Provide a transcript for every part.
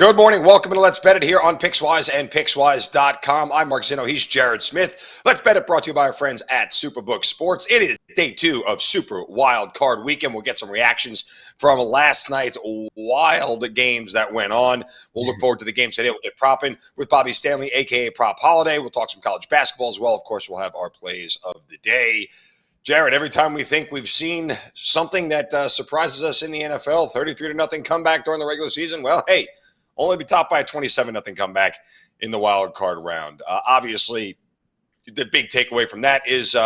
Good morning. Welcome to Let's Bet It here on Pickswise and Pickswise.com. I'm Mark Zinno. He's Jared Smith. Let's Bet It brought to you by our friends at Superbook Sports. It is day 2 of Super Wild Card Weekend. We'll get some reactions from last night's wild games that went on. We'll look forward to the games today. We'll get propping with Bobby Stanley, a.k.a. Prop Holliday. We'll talk some college basketball as well. Of course, we'll have our plays of the day. Jared, every time we think we've seen something that surprises us in the NFL, 33-0 comeback during the regular season, well, hey, only be topped by a 27-0 comeback in the wild card round. Obviously, the big takeaway from that is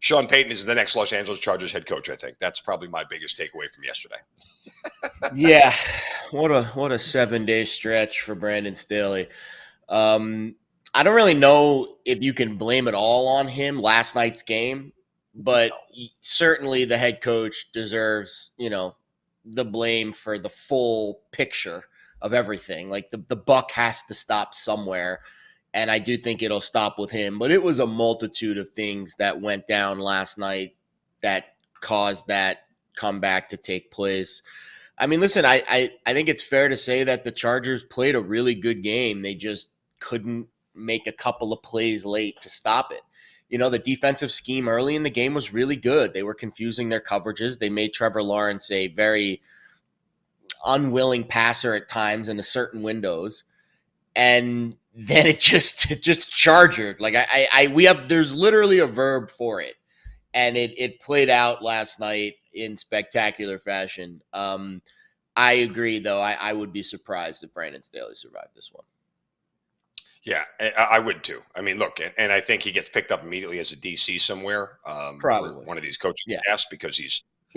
Sean Payton is the next Los Angeles Chargers head coach, I think. That's probably my biggest takeaway from yesterday. Yeah, what a 7-day stretch for Brandon Staley. I don't really know if you can blame it all on him, last night's game, but certainly the head coach deserves, the blame for the full picture of everything. Like the buck has to stop somewhere, and I do think it'll stop with him. But it was a multitude of things that went down last night that caused that comeback to take place. I mean, listen, I think it's fair to say that the Chargers played a really good game. They just couldn't make a couple of plays late to stop it. The defensive scheme early in the game was really good. They were confusing their coverages. They made Trevor Lawrence a very unwilling passer at times in certain windows, and then it just chargered. Like there's literally a verb for it, and it played out last night in spectacular fashion. I agree, though. I would be surprised if Brandon Staley survived this one. Yeah, I would too. I mean, look, and I think he gets picked up immediately as a DC somewhere, Probably for one of these coaching staffs, because he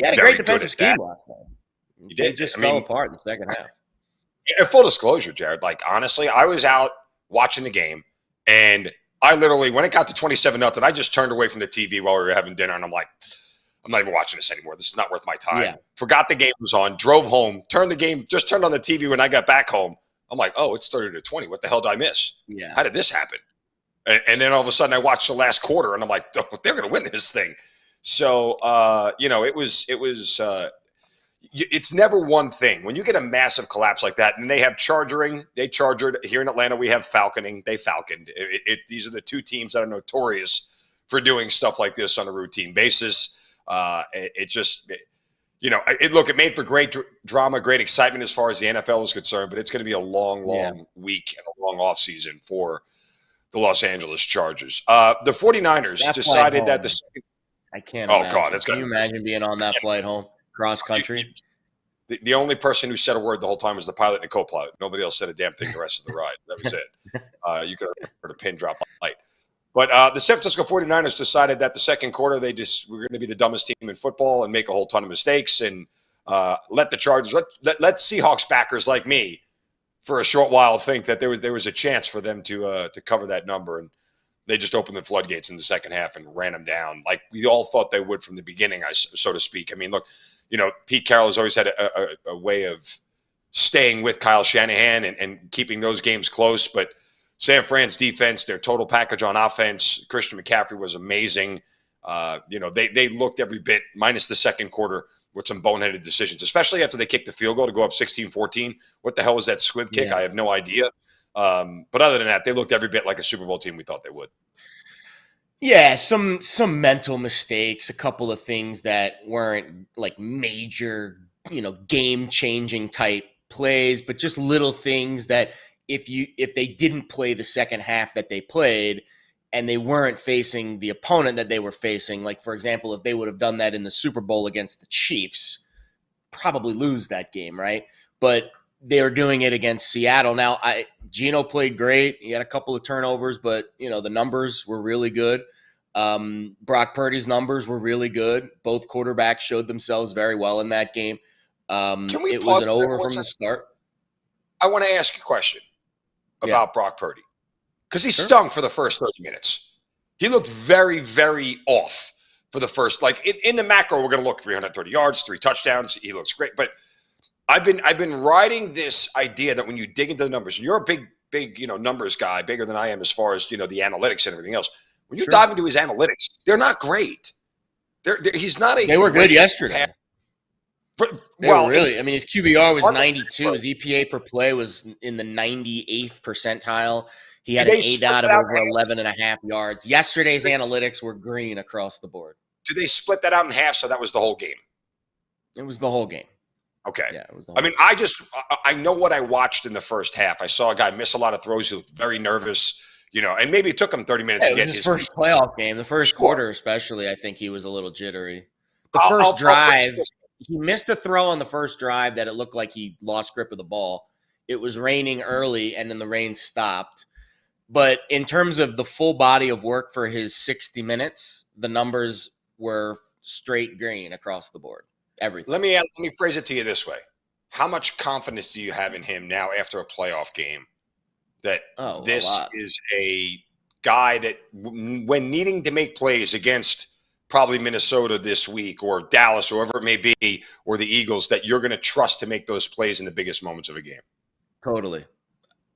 had a great defensive scheme last night. He did. It just fell apart in the second half. Yeah, full disclosure, Jared, like, honestly, I was out watching the game, and I literally, when it got to 27-0, I just turned away from the TV while we were having dinner, and I'm like, I'm not even watching this anymore. This is not worth my time. Yeah. Forgot the game was on, drove home, turned on the TV when I got back home. I'm like, oh, it started at 20. What the hell did I miss? Yeah. How did this happen? And then all of a sudden I watched the last quarter, and I'm like, oh, they're going to win this thing. So, it's never one thing. When you get a massive collapse like that, and they have chargered. Here in Atlanta, we have falconing. They falconed. These are the two teams that are notorious for doing stuff like this on a routine basis. It made for great drama, great excitement as far as the NFL is concerned, but it's going to be a long week and a long offseason for the Los Angeles Chargers. The 49ers decided that I can't Oh, imagine. God. Can you imagine being on that flight home? Cross country. The only person who said a word the whole time was the pilot and the co-pilot. Nobody else said a damn thing the rest of the ride. That was it. You could have heard a pin drop light. But the San Francisco 49ers decided that the second quarter were going to be the dumbest team in football and make a whole ton of mistakes, and let the Chargers, let Seahawks backers like me for a short while think that there was a chance for them to cover that number, and they just opened the floodgates in the second half and ran them down like we all thought they would from the beginning, so to speak. I mean, look, Pete Carroll has always had a way of staying with Kyle Shanahan and keeping those games close. But San Fran's defense, their total package on offense, Christian McCaffrey was amazing. They looked every bit, minus the second quarter, with some boneheaded decisions, especially after they kicked the field goal to go up 16-14. What the hell was that squib kick? Yeah. I have no idea. But other than that, they looked every bit like a Super Bowl team we thought they would. Yeah, some mental mistakes, a couple of things that weren't like major, game-changing type plays, but just little things that if they didn't play the second half that they played and they weren't facing the opponent that they were facing, like, for example, if they would have done that in the Super Bowl against the Chiefs, probably lose that game, right? But they were doing it against Seattle. Now, Geno played great. He had a couple of turnovers, but, the numbers were really good. Brock Purdy's numbers were really good. Both quarterbacks showed themselves very well in that game. It was an over from the start. I want to ask you a question about Brock Purdy, because he stung for the first 30 minutes. He looked very, very off for the first, in the macro, we're going to look 330 yards, 3 touchdowns. He looks great. But I've been riding this idea that when you dig into the numbers, and you're a big, numbers guy, bigger than I am as far as, the analytics and everything else. When you dive into his analytics, they're not great. He's not a. They were good yesterday. They were Well, really, I mean, his QBR was on the 92. His EPA per play was in the 98th percentile. He do had an they split ADOT that of out over in half? 11 and a half yards. Yesterday's Do they, analytics were green across the board. do they split that out in half? So that was the whole game. It was the whole game. Okay. Yeah, it was the I whole mean, game. I know what I watched in the first half. I saw a guy miss a lot of throws. He looked very nervous, and maybe it took him 30 minutes Yeah, to it was get his his first feet. playoff game. The first Sure. quarter, especially, I think he was a little jittery. The I'll first put it drive, this he missed a throw on the first drive that it looked like he lost grip of the ball. It was raining early, and then the rain stopped. But in terms of the full body of work for his 60 minutes, the numbers were straight green across the board. Everything. let me phrase it to you this way. How much confidence do you have in him now after a playoff game that Oh, a this lot. is a guy that when needing to make plays against probably Minnesota this week or Dallas or whoever it may be or the Eagles that you're going to trust to make those plays in the biggest moments of a game? Totally.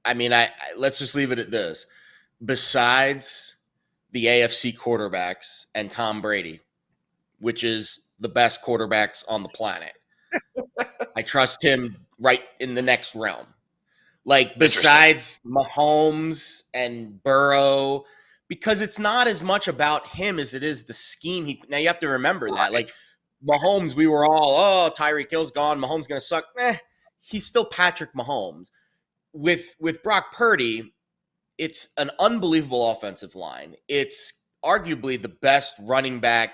I mean, I let's just leave it at this. Besides the AFC quarterbacks and Tom Brady, which is the best quarterbacks on the planet, I trust him right in the next realm. Like Interesting. besides Mahomes and Burrow, because it's not as much about him as it is the scheme. Now you have to remember that. Right. Like Mahomes, we were all, Tyreek Hill's gone. Mahomes gonna suck. He's still Patrick Mahomes. With Brock Purdy, it's an unbelievable offensive line. It's arguably the best running back,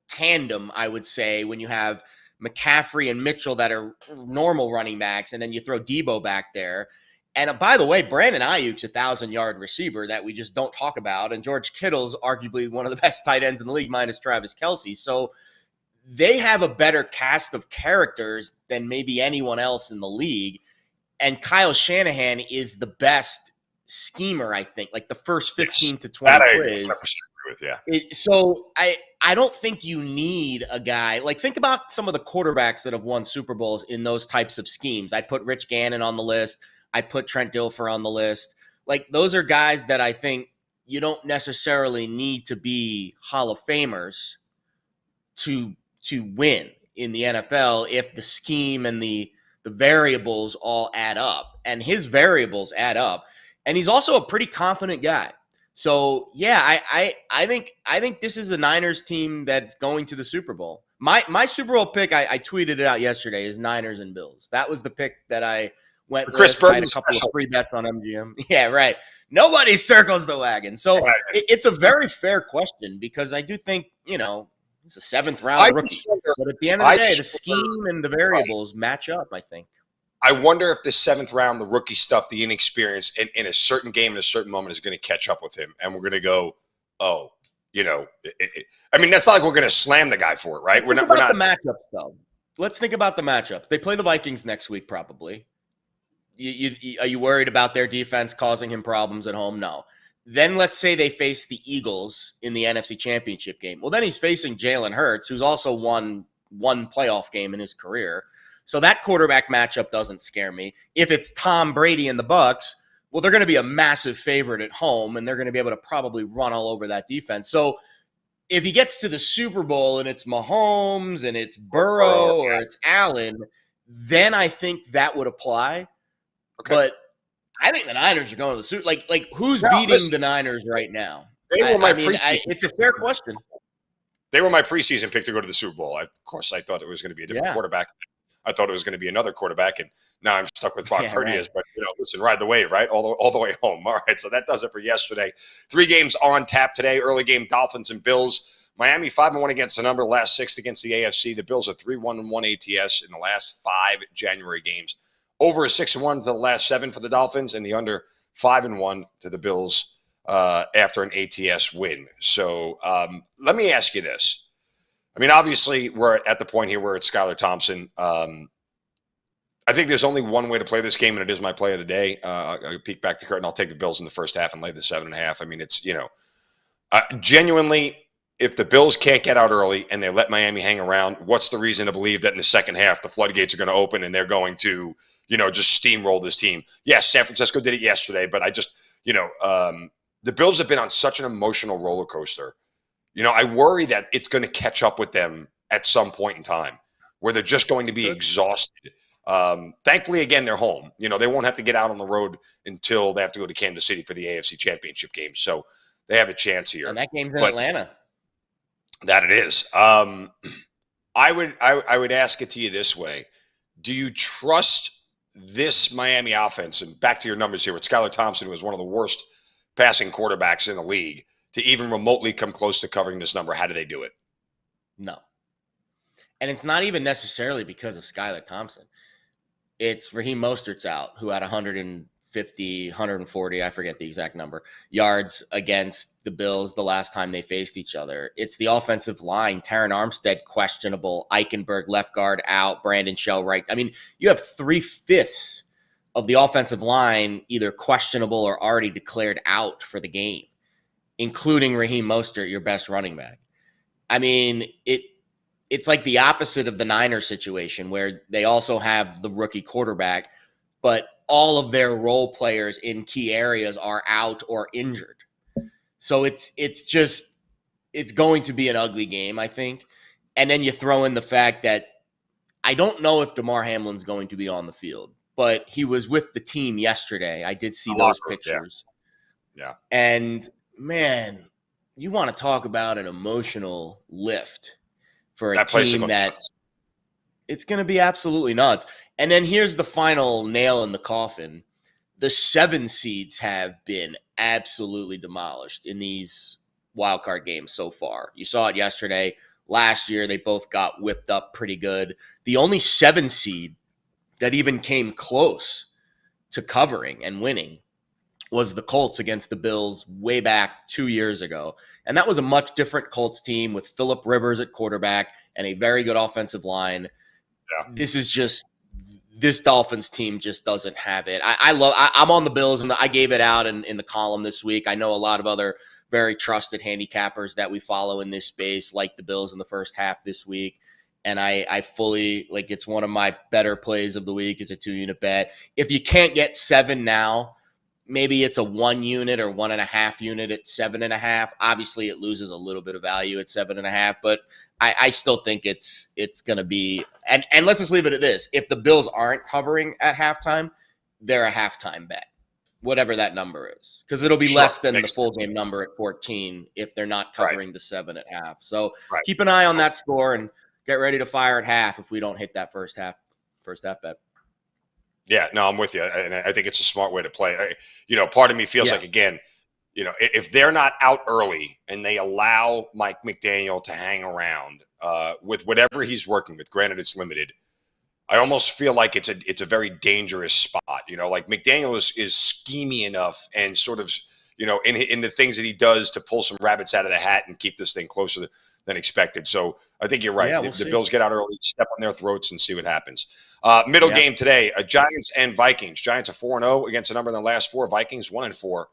tandem, I would say, when you have McCaffrey and Mitchell that are normal running backs, and then you throw Debo back there. And by the way, Brandon Ayuk's 1,000-yard receiver that we just don't talk about, and George Kittle's arguably one of the best tight ends in the league, minus Travis Kelce. So they have a better cast of characters than maybe anyone else in the league. And Kyle Shanahan is the best schemer, I think, like the first 15 to 20 That I 100% plays. agree with, yeah. So I don't think you need a guy like think about some of the quarterbacks that have won Super Bowls in those types of schemes. I'd put Rich Gannon on the list. I'd put Trent Dilfer on the list. Like those are guys that I think you don't necessarily need to be Hall of Famers to win in the NFL if the scheme and the variables all add up. And his variables add up. And he's also a pretty confident guy. So yeah, I think this is a Niners team that's going to the Super Bowl. My Super Bowl pick, I tweeted it out yesterday, is Niners and Bills. That was the pick that I went with. Chris I had a Burton couple special. of free bets on MGM. Yeah, right. Nobody circles the wagon. So Right. it's a very fair question because I do think, it's a seventh I round rookie. just wonder. But at the end of I the day, the just wonder. scheme and the Right. variables match up, I think. I wonder if the seventh round, the rookie stuff, the inexperience in a certain game, in a certain moment, is going to catch up with him, and we're going to go, oh, I mean, that's not like we're going to slam the guy for it, right? We're Think not. about the matchups, though. Let's think about the matchups. They play the Vikings next week, probably. Are you worried about their defense causing him problems at home? No. Then let's say they face the Eagles in the NFC Championship game. Well, then he's facing Jalen Hurts, who's also won one playoff game in his career. So that quarterback matchup doesn't scare me. If it's Tom Brady and the Bucs, well, they're going to be a massive favorite at home, and they're going to be able to probably run all over that defense. So if he gets to the Super Bowl and it's Mahomes and it's Burrow or it's Allen, then I think that would apply. Okay. But I think the Niners are going to the Super. Like who's No, beating listen, the Niners right now? they were my I mean, preseason. it's a fair question. They were my preseason pick to go to the Super Bowl. Of course, I thought it was going to be a different quarterback. I thought it was going to be another quarterback, and now I'm stuck with Brock Purdy. Right. But listen, ride the wave, right? All the way home. All right, so that does it for yesterday. 3 games on tap today. Early game: Dolphins and Bills. Miami 5-1 against the number. Last 6 against the AFC. The Bills are 3-1-1 ATS in the last 5 January games. Over a 6-1 to the last 7 for the Dolphins, and the under 5-1 to the Bills after an ATS win. So let me ask you this. I mean, obviously, we're at the point here where it's Skylar Thompson. I think there's only one way to play this game, and it is my play of the day. I'll peek back the curtain. I'll take the Bills in the first half and lay the 7.5. I mean, it's, genuinely, if the Bills can't get out early and they let Miami hang around, what's the reason to believe that in the second half the floodgates are going to open and they're going to, just steamroll this team? Yes, San Francisco did it yesterday, but I just, the Bills have been on such an emotional roller coaster. I worry that it's going to catch up with them at some point in time where they're just going to be exhausted. Thankfully, again, they're home. They won't have to get out on the road until they have to go to Kansas City for the AFC Championship game. So they have a chance here. And that game's in Atlanta. That it is. I would ask it to you this way. Do you trust this Miami offense? And back to your numbers here with Skylar Thompson, who was one of the worst passing quarterbacks in the league, to even remotely come close to covering this number. How do they do it? No. And it's not even necessarily because of Skylar Thompson. It's Raheem Mostert's out, who had 150, 140, I forget the exact number, yards against the Bills the last time they faced each other. It's the offensive line. Taron Armstead, questionable. Eichenberg, left guard, out. Brandon Shell, right. I mean, you have 3/5 of the offensive line either questionable or already declared out for the game, including Raheem Mostert, your best running back. I mean, it's like the opposite of the Niners situation where they also have the rookie quarterback, but all of their role players in key areas are out or injured. So it's going to be an ugly game, I think. And then you throw in the fact that I don't know if DeMar Hamlin's going to be on the field, but he was with the team yesterday. I did see those pictures. Yeah. And man, you want to talk about an emotional lift for a team that it's going to be absolutely nuts. And then here's the final nail in the coffin. The 7 seeds have been absolutely demolished in these wildcard games so far. You saw it yesterday. Last year, they both got whipped up pretty good. The only 7 seed that even came close to covering and winning was the Colts against the Bills way back 2 years ago. And that was a much different Colts team with Phillip Rivers at quarterback and a very good offensive line. Yeah. This Dolphins team just doesn't have it. I'm on the Bills, and I gave it out in the column this week. I know a lot of other very trusted handicappers that we follow in this space, like the Bills in the first half this week. And I fully, it's one of my better plays of the week. It's a 2-unit bet. If you can't get 7 now, maybe it's a 1 unit or 1.5 unit at 7.5. Obviously, it loses a little bit of value at 7.5, but I still think it's going to be. And let's just leave it at this: if the Bills aren't covering at halftime, they're a halftime bet, whatever that number is, because it'll be less than the full game number at 14 if they're not covering the 7 at half. So keep an eye on that score and get ready to fire at half if we don't hit that first half bet. Yeah, no, I'm with you. And I think it's a smart way to play. Part of me feels like, again, if they're not out early and they allow Mike McDaniel to hang around with whatever he's working with, granted it's limited, I almost feel like it's a very dangerous spot. Like McDaniel is schemy enough and sort of, in the things that he does to pull some rabbits out of the hat and keep this thing closer than expected. So I think you're right. Yeah, the Bills get out early, step on their throats and see what happens. Middle game today, Giants and Vikings. Giants are 4-0 against a number in the last 4. Vikings 1-4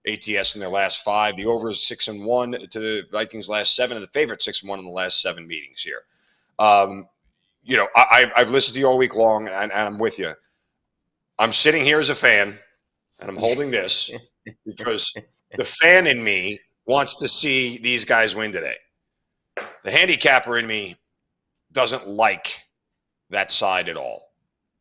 ATS in their last 5. The over is 6-1 to the Vikings' last 7, and the favorite 6-1 in the last 7 meetings here. I've listened to you all week long, and I'm with you. I'm sitting here as a fan, and I'm holding this because the fan in me wants to see these guys win today. The handicapper in me doesn't like that side at all.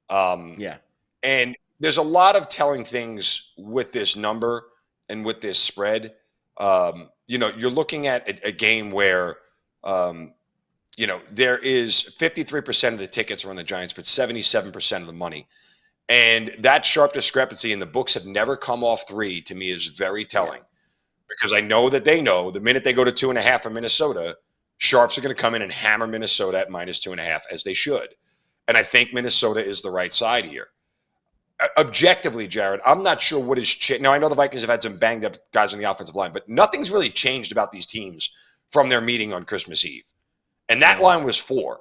And there's a lot of telling things with this number and with this spread. You're looking at a game where, there is 53% of the tickets are on the Giants, but 77% of the money. And that sharp discrepancy in the books have never come off 3 to me is very telling, because I know that they know the minute they go to 2.5 for Minnesota, sharps are going to come in and hammer Minnesota at -2.5, as they should. And I think Minnesota is the right side here. Objectively, Jared, I'm not sure what has changed. Now, I know the Vikings have had some banged up guys on the offensive line, but nothing's really changed about these teams from their meeting on Christmas Eve. And that line was 4.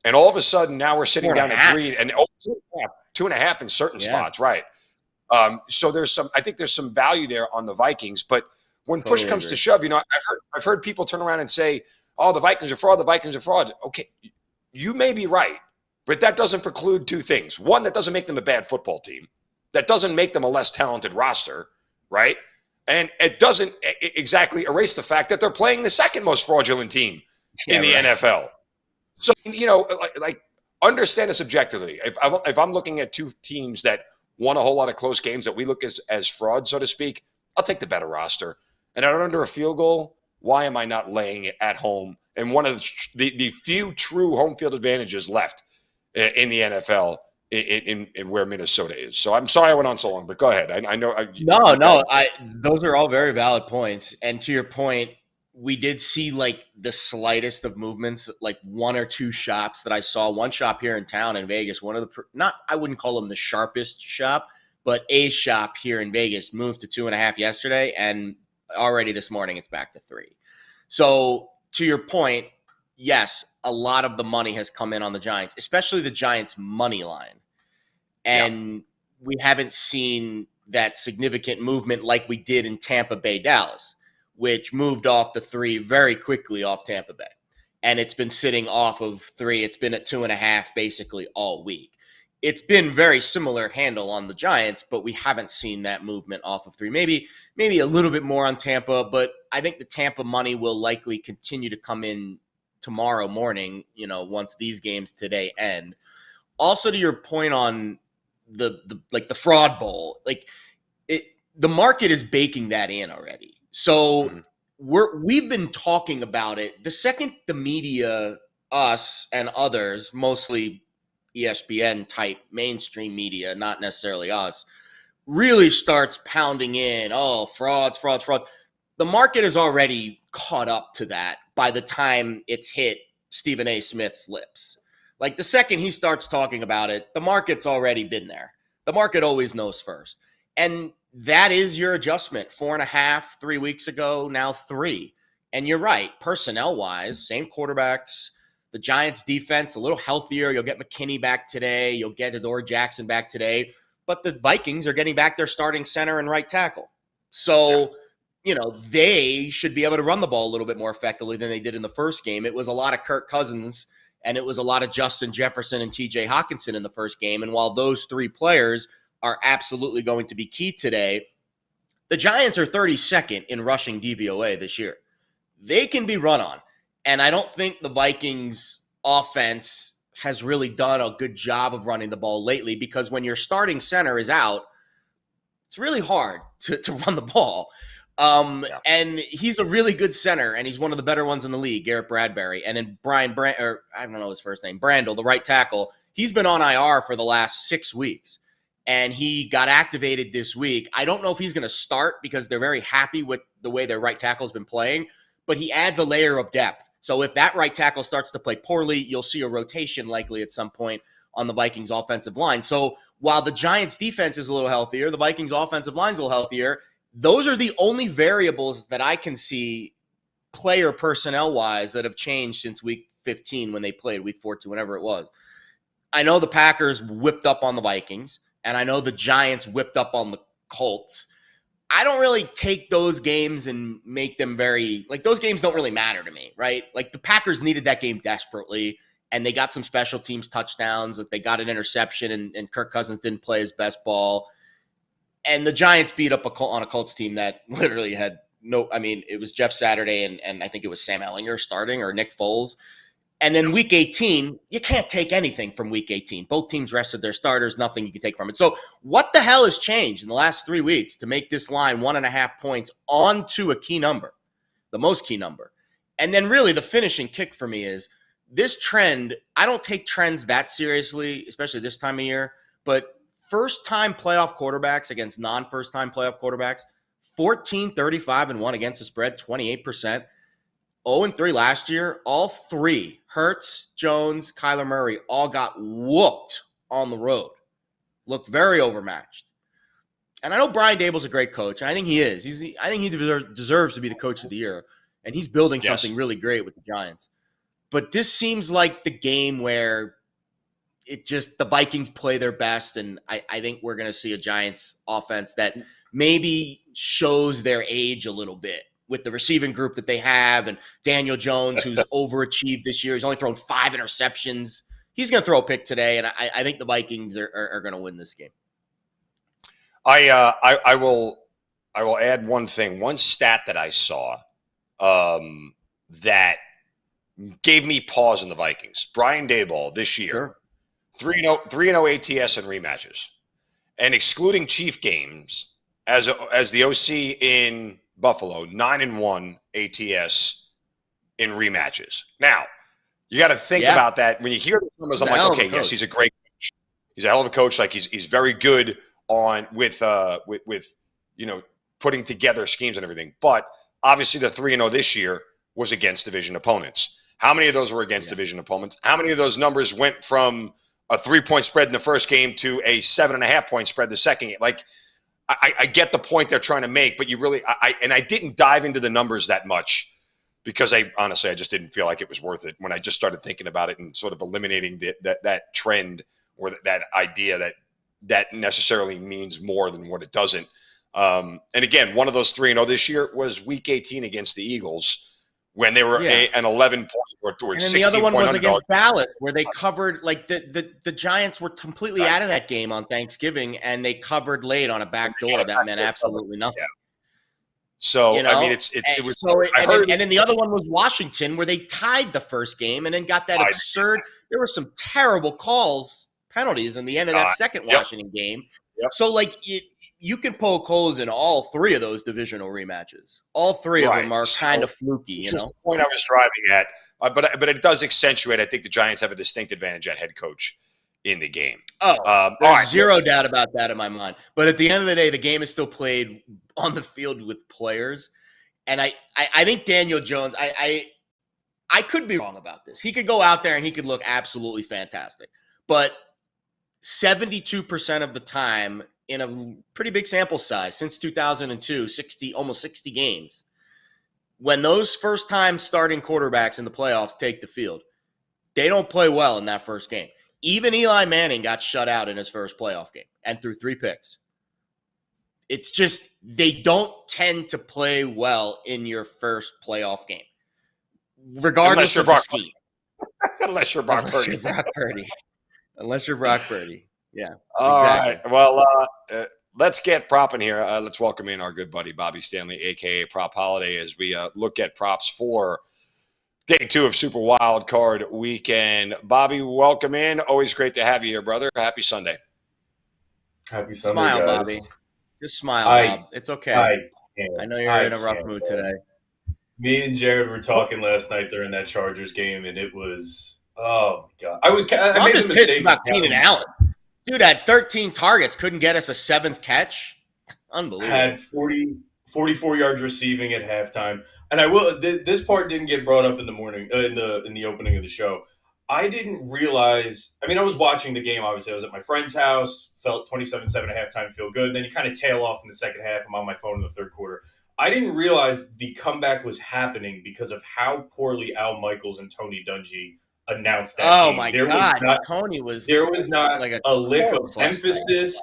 And all of a sudden, now we're sitting down at 3 and 2.5 in certain spots, right? So I think there's some value there on the Vikings. But when push comes to shove, I've heard people turn around and say, "Oh, the Vikings are fraud. The Vikings are fraud." Okay, you may be right, but that doesn't preclude 2 things. One, that doesn't make them a bad football team. That doesn't make them a less talented roster, right? And it doesn't exactly erase the fact that they're playing the second most fraudulent team in the NFL. So, like understand this objectively. If I'm looking at two teams that won a whole lot of close games that we look as fraud, so to speak, I'll take the better roster. And at under a field goal, why am I not laying it at home? And one of the few true home field advantages left in the NFL in where Minnesota is. So I'm sorry I went on so long, but go ahead. I know. No. Those are all very valid points. And to your point, we did see like the slightest of movements, like one or two shops that I saw. One shop here in town in Vegas, one of the I wouldn't call them the sharpest shop, but a shop here in Vegas moved to 2.5 yesterday, and already this morning it's back to 3. So to your point, yes, a lot of the money has come in on the Giants, especially the Giants money line. And we haven't seen that significant movement like we did in Tampa Bay, Dallas, which moved off the 3 very quickly off Tampa Bay. And it's been sitting off of 3. It's been at 2.5 basically all week. It's been very similar handle on the Giants, but we haven't seen that movement off of 3. Maybe a little bit more on Tampa, but I think the Tampa money will likely continue to come in tomorrow morning, once these games today end. Also, to your point on the fraud bowl, the market is baking that in already. So we've been talking about it. The second the media, us and others, mostly ESPN type mainstream media, not necessarily us, really starts pounding in, frauds. The market is already caught up to that by the time it's hit Stephen A. Smith's lips. Like the second he starts talking about it, the market's already been there. The market always knows first. And that is your adjustment. 4.5, 3 weeks ago, now 3. And you're right, personnel-wise, same quarterbacks. The Giants defense, a little healthier. You'll get McKinney back today. You'll get Adoree Jackson back today. But the Vikings are getting back their starting center and right tackle. So, they should be able to run the ball a little bit more effectively than they did in the first game. It was a lot of Kirk Cousins, and it was a lot of Justin Jefferson and TJ Hawkinson in the first game. And while those 3 players are absolutely going to be key today, the Giants are 32nd in rushing DVOA this year. They can be run on. And I don't think the Vikings offense has really done a good job of running the ball lately, because when your starting center is out, it's really hard to run the ball. And he's a really good center, and he's one of the better ones in the league, Garrett Bradbury. And then I don't know his first name, Brandel, the right tackle, he's been on IR for the last 6 weeks, and he got activated this week. I don't know if he's going to start because they're very happy with the way their right tackle has been playing, but he adds a layer of depth. So if that right tackle starts to play poorly, you'll see a rotation likely at some point on the Vikings offensive line. So while the Giants defense is a little healthier, the Vikings offensive line is a little healthier. Those are the only variables that I can see player personnel-wise that have changed since week 15 when they played, week 14, whenever it was. I know the Packers whipped up on the Vikings, and I know the Giants whipped up on the Colts. I don't really take those games and make them those games don't really matter to me, right? Like the Packers needed that game desperately, and they got some special teams touchdowns. Like they got an interception, and Kirk Cousins didn't play his best ball. And the Giants beat up on a Colts team that literally had it was Jeff Saturday and I think it was Sam Ehlinger starting, or Nick Foles. And then week 18, you can't take anything from week 18. Both teams rested their starters, nothing you can take from it. So what the hell has changed in the last 3 weeks to make this line 1.5 points onto a key number, the most key number? And then really the finishing kick for me is this trend. I don't take trends that seriously, especially this time of year, but first-time playoff quarterbacks against non-first-time playoff quarterbacks, 14, 35, and 1 against the spread, 28%. 0-3 last year. All 3, Hurts, Jones, Kyler Murray, all got whooped on the road. Looked very overmatched. And I know Brian Dable's a great coach, and I think he is. I think he deserves to be the coach of the year, and he's building something really great with the Giants. But this seems like the game where the Vikings play their best, and I think we're going to see a Giants offense that maybe shows their age a little bit with the receiving group that they have, and Daniel Jones, who's overachieved this year. He's only thrown 5 interceptions. He's going to throw a pick today, and I think the Vikings are going to win this game. I will add one thing, one stat that I saw that gave me pause in the Vikings. Brian Daboll this year, 3-0 ATS and rematches. And excluding Chief games, as the OC in Buffalo, 9-1 ATS in rematches. Now, you got to think about that. When you hear those numbers, I'm like, okay, yes, he's a great coach. He's a hell of a coach. Like he's very good on with putting together schemes and everything. But obviously, the 3-0 this year was against division opponents. How many of those were against division opponents? How many of those numbers went from a 3-point spread in the first game to a 7.5-point spread the second game? Like, I get the point they're trying to make, but you really, I didn't dive into the numbers that much because I just didn't feel like it was worth it when I just started thinking about it and sort of eliminating that trend or that idea that necessarily means more than what it doesn't. And again, one of those 3-0 this year was Week 18 against the Eagles when they were an 11-point or 16-point underdog. And the other one was against Dallas, where they covered, like the Giants were completely out of that game on Thanksgiving, and they covered late on a backdoor that meant absolutely nothing. Yeah. So I mean, it was. So and then the other one was Washington, where they tied the first game and then got that absurd. There were some terrible penalties in the end of that second Washington game. Yep. So like you can poke holes in all three of those divisional rematches. All three of them are kind of fluky. That's the point I was driving at. But it does accentuate. I think the Giants have a distinct advantage at head coach in the game. There's zero doubt about that in my mind. But at the end of the day, the game is still played on the field with players. And I think Daniel Jones, I could be wrong about this. He could go out there and he could look absolutely fantastic. But 72% of the time in a pretty big sample size since 2002, almost 60 games, when those first-time starting quarterbacks in the playoffs take the field, they don't play well in that first game. Even Eli Manning got shut out in his first playoff game and threw 3 picks. It's just they don't tend to play well in your first playoff game, regardless of the scheme. Unless you're Brock Purdy. Unless you're Brock Purdy. Yeah. All right. Well, let's get propping here. Let's welcome in our good buddy, Bobby Stanley, a.k.a. Prop Holiday, as we look at props for Day 2 of Super Wild Card Weekend. Bobby, welcome in. Always great to have you here, brother. Happy Sunday. Happy Sunday, Smile, guys. Bobby. Just smile, Bob. It's okay. I know you're in a rough mood today. Me and Jared were talking last night during that Chargers game, and it was, oh, my God. I made just pissed about Keenan Allen. Dude had 13 targets, couldn't get us a 7th catch. Unbelievable. Had 44 yards receiving at halftime. And I will. This part didn't get brought up in the morning, in the opening of the show. I didn't realize. I mean, I was watching the game. Obviously, I was at my friend's house. Felt 27-7 at halftime. Feel good. Then you kind of tail off in the second half. I'm on my phone in the third quarter. I didn't realize the comeback was happening because of how poorly Al Michaels and Tony Dungy announced that game. Oh my God, Tony was. There was not like a lick of emphasis.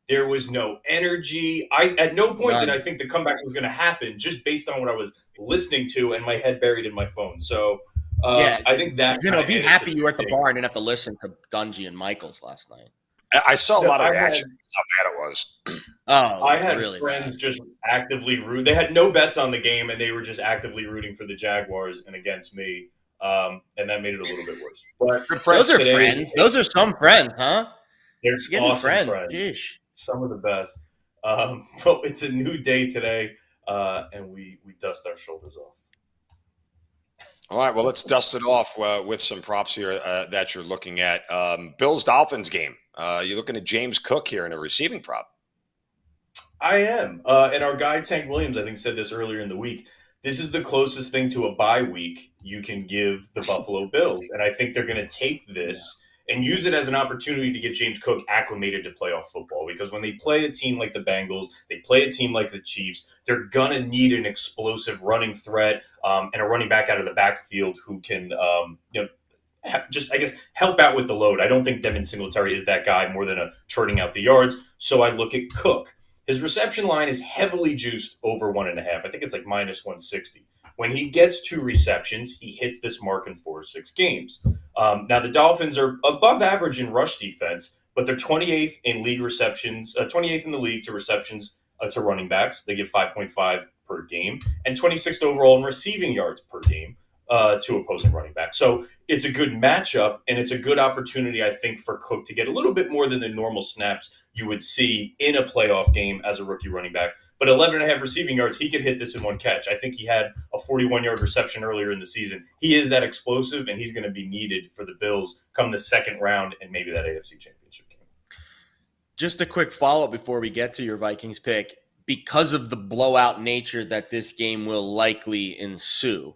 There was no energy. At no point did I think the comeback was going to happen, just based on what I was listening to and my head buried in my phone. So I think that's be happy you were at the bar and didn't have to listen to Dungy and Michaels last night. I saw a lot of reaction. How bad it was. I had really friends just actively root. They had no bets on the game, and they were just actively rooting for the Jaguars and against me. And that made it a little bit worse. But those are friends. Those are some friends, huh? They're awesome friends. Jeez. Some of the best. But it's a new day today, and we dust our shoulders off. All right, well, let's dust it off with some props here that you're looking at. Bills-Dolphins game. You're looking at James Cook here in a receiving prop. I am. And our guy, Tank Williams, I think said this earlier in the week. This is the closest thing to a bye week you can give the Buffalo Bills. And I think they're going to take this and use it as an opportunity to get James Cook acclimated to playoff football. Because when they play a team like the Bengals, they play a team like the Chiefs, they're going to need an explosive running threat and a running back out of the backfield who can, help out with the load. I don't think Devin Singletary is that guy more than a churning out the yards. So I look at Cook. His reception line is heavily juiced over 1.5. I think it's like minus 160. When he gets 2 receptions, he hits this mark in 4 or 6 games. Now, the Dolphins are above average in rush defense, but they're 28th in league receptions, 28th in the league to receptions to running backs. They give 5.5 per game, and 26th overall in receiving yards per game. to opposing running back. So it's a good matchup, and it's a good opportunity, I think, for Cook to get a little bit more than the normal snaps you would see in a playoff game as a rookie running back. But 11.5 receiving yards, he could hit this in one catch. I think he had a 41-yard reception earlier in the season. He is that explosive, and he's going to be needed for the Bills come the second round and maybe that AFC Championship game. Just a quick follow-up before we get to your Vikings pick. Because of the blowout nature that this game will likely ensue,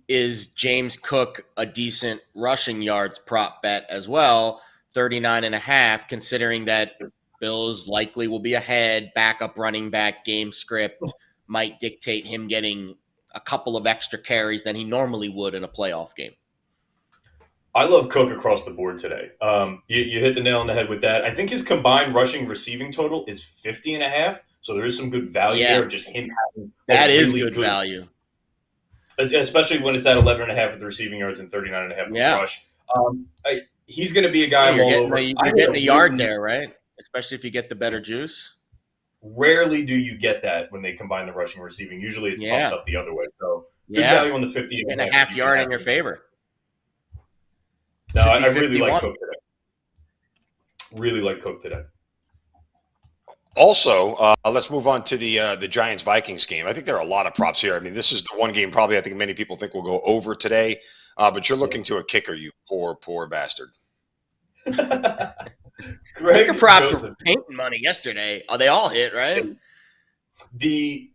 is James Cook a decent rushing yards prop bet as well, 39.5, considering that Bills likely will be ahead, backup running back, game script might dictate him getting a couple of extra carries than he normally would in a playoff game? I love Cook across the board today. You hit the nail on the head with that. I think his combined rushing receiving total is 50.5, so there is some good value there of just him having that is really good value. Especially when it's at 11.5 with the receiving yards and 39.5 with the rush. He's going to be a guy I'm all over. You're getting a yard there, right? Especially if you get the better juice. Rarely do you get that when they combine the rushing and receiving. Usually it's bumped up the other way. So good value on the 50 and a half yard in your favor. No, I really like Cook today. Really like Cook today. Also, let's move on to the Giants-Vikings game. I think there are a lot of props here. I mean, this is the one game probably I think many people think will go over today. But you're looking to a kicker, you poor bastard. Kicker props were painting money yesterday. Oh, they all hit, right? The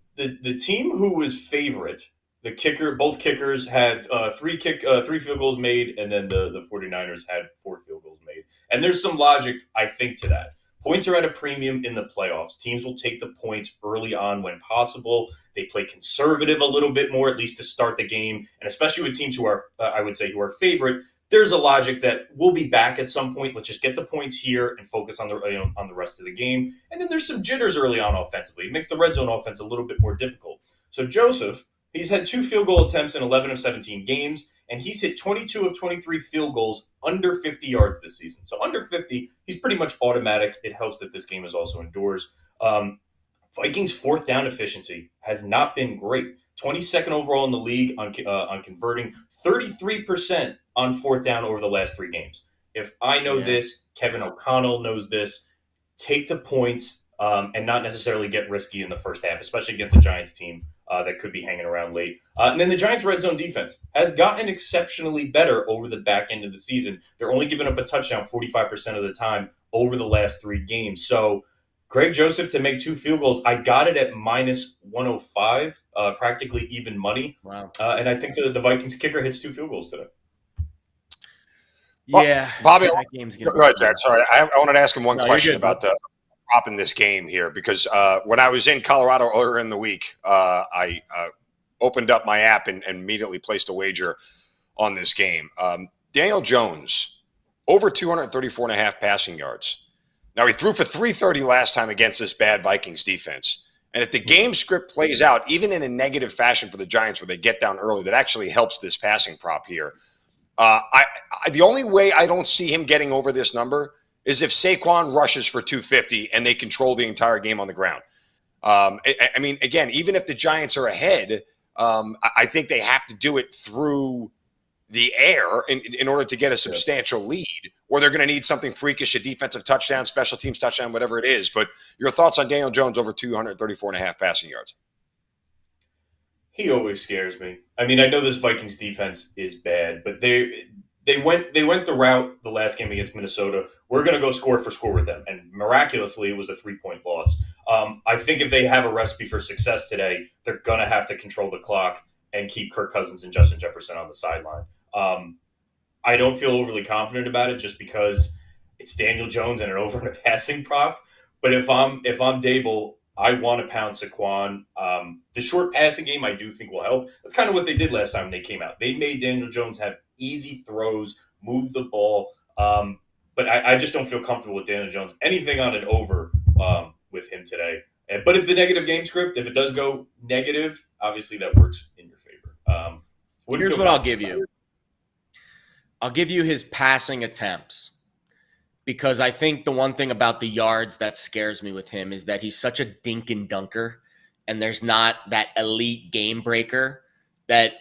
team who was favorite, the kicker, both kickers had three field goals made, and then the 49ers had 4 field goals made. And there's some logic, I think, to that. Points are at a premium in the playoffs. Teams will take the points early on when possible. They play conservative a little bit more, at least to start the game. And especially with teams who are, I would say, who are favorite, there's a logic that we'll be back at some point. Let's just get the points here and focus on the rest of the game. And then there's some jitters early on offensively. It makes the red zone offense a little bit more difficult. So Joseph, he's had 2 field goal attempts in 11 of 17 games, and he's hit 22 of 23 field goals under 50 yards this season. So under 50, he's pretty much automatic. It helps that this game is also indoors. Vikings' fourth down efficiency has not been great. 22nd overall in the league on converting, 33% on fourth down over the last 3 games. If I know this, Kevin O'Connell knows this. Take the points and not necessarily get risky in the first half, especially against a Giants team that could be hanging around late. And then the Giants' red zone defense has gotten exceptionally better over the back end of the season. They're only giving up a touchdown 45% of the time over the last 3 games. So Greg Joseph to make 2 field goals, I got it at minus 105, practically even money. Wow. And I think the Vikings kicker hits 2 field goals today. Yeah. Bobby, that game's gonna go ahead, Jack. Sorry, I wanted to ask him one question good, about the prop in this game here, because when I was in Colorado earlier in the week, I opened up my app and immediately placed a wager on this game. Daniel Jones, over 234.5 passing yards. Now, he threw for 330 last time against this bad Vikings defense. And if the game script plays out, even in a negative fashion for the Giants where they get down early, that actually helps this passing prop here. The only way I don't see him getting over this number is if Saquon rushes for 250 and they control the entire game on the ground. I mean, again, even if the Giants are ahead, I think they have to do it through the air in order to get a substantial lead, or they're going to need something freakish, a defensive touchdown, special teams touchdown, whatever it is. But your thoughts on Daniel Jones over 234.5 passing yards? He always scares me. I mean, I know this Vikings defense is bad, but they went the route the last game against Minnesota. We're going to go score for score with them, and miraculously, it was a 3-point loss. I think if they have a recipe for success today, they're going to have to control the clock and keep Kirk Cousins and Justin Jefferson on the sideline. I don't feel overly confident about it just because it's Daniel Jones and an over and a passing prop. But if I'm Dable, I want to pound Saquon. The short passing game I do think will help. That's kind of what they did last time they came out. They made Daniel Jones have easy throws, move the ball. But I just don't feel comfortable with Daniel Jones. Anything on an over with him today. But if the negative game script, if it does go negative, obviously that works in your favor. Here's what I'll give you. I'll give you his passing attempts, because I think the one thing about the yards that scares me with him is that he's such a dink and dunker, and there's not that elite game breaker that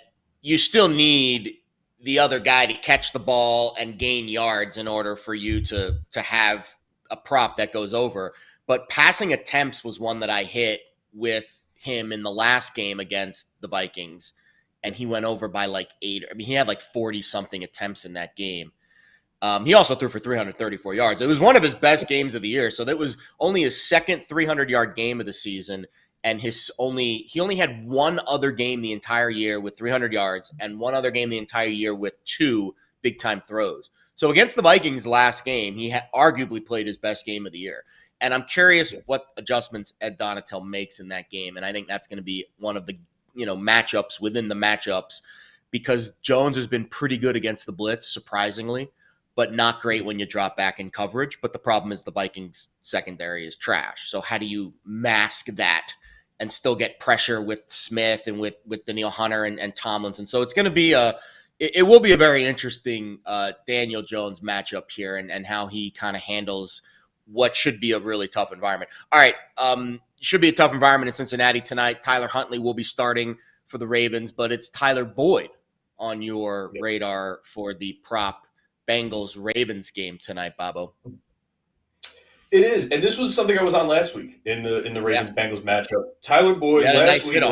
you still need the other guy to catch the ball and gain yards in order for you to have a prop that goes over. But passing attempts was one that I hit with him in the last game against the Vikings, and he went over by like 8. I mean, he had like 40-something attempts in that game. He also threw for 334 yards. It was one of his best games of the year. So that was only his second 300-yard game of the season. And he only had one other game the entire year with 300 yards and one other game the entire year with 2 big-time throws. So against the Vikings last game, he arguably played his best game of the year. And I'm curious what adjustments Ed Donatel makes in that game. And I think that's going to be one of the matchups within the matchups, because Jones has been pretty good against the blitz, surprisingly, but not great when you drop back in coverage. But the problem is the Vikings secondary is trash. So how do you mask that and still get pressure with Smith and with Danielle Hunter and Tomlinson? So it's going to be it will be a very interesting Daniel Jones matchup here, and how he kind of handles what should be a really tough environment. All right. Should be a tough environment in Cincinnati tonight. Tyler Huntley will be starting for the Ravens, but it's Tyler Boyd on your radar for the prop Bengals-Ravens game tonight, Bobo. It is, and this was something I was on last week in the Ravens-Bengals matchup. Tyler Boyd last week.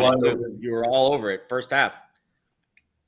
You were all over it first half.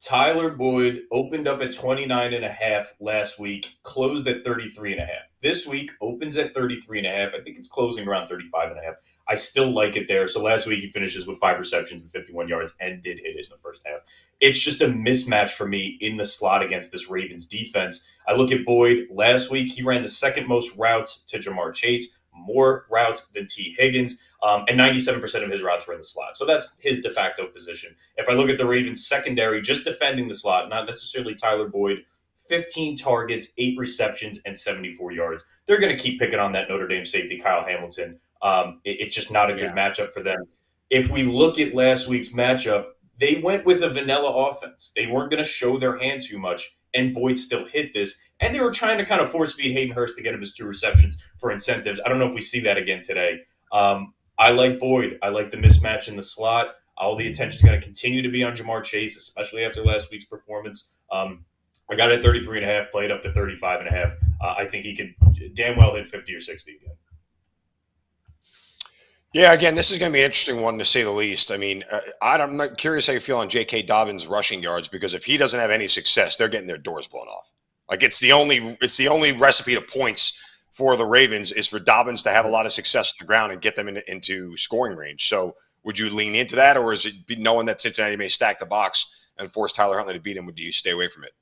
Tyler Boyd opened up at 29.5 last week, closed at 33.5. This week opens at 33.5. I think it's closing around 35.5. I still like it there. So last week he finishes with 5 receptions and 51 yards and did hit it in the first half. It's just a mismatch for me in the slot against this Ravens defense. I look at Boyd last week. He ran the second most routes to Jamar Chase, more routes than T. Higgins, and 97% of his routes were in the slot. So that's his de facto position. If I look at the Ravens secondary, just defending the slot, not necessarily Tyler Boyd, 15 targets, 8 receptions, and 74 yards. They're going to keep picking on that Notre Dame safety, Kyle Hamilton. It's just not a good matchup for them. If we look at last week's matchup, they went with a vanilla offense. They weren't going to show their hand too much, and Boyd still hit this. And they were trying to kind of force feed Hayden Hurst to get him his 2 receptions for incentives. I don't know if we see that again today. I like Boyd. I like the mismatch in the slot. All the attention is going to continue to be on Jamar Chase, especially after last week's performance. I got it at 33.5, played up to 35.5. I think he could damn well hit 50 or 60 again. Yeah, again, this is going to be an interesting one to say the least. I mean, I'm not curious how you feel on J.K. Dobbins' rushing yards, because if he doesn't have any success, they're getting their doors blown off. Like, it's the only recipe to points for the Ravens is for Dobbins to have a lot of success on the ground and get them into scoring range. So would you lean into that, or is it knowing that Cincinnati may stack the box and force Tyler Huntley to beat him? Do you stay away from it?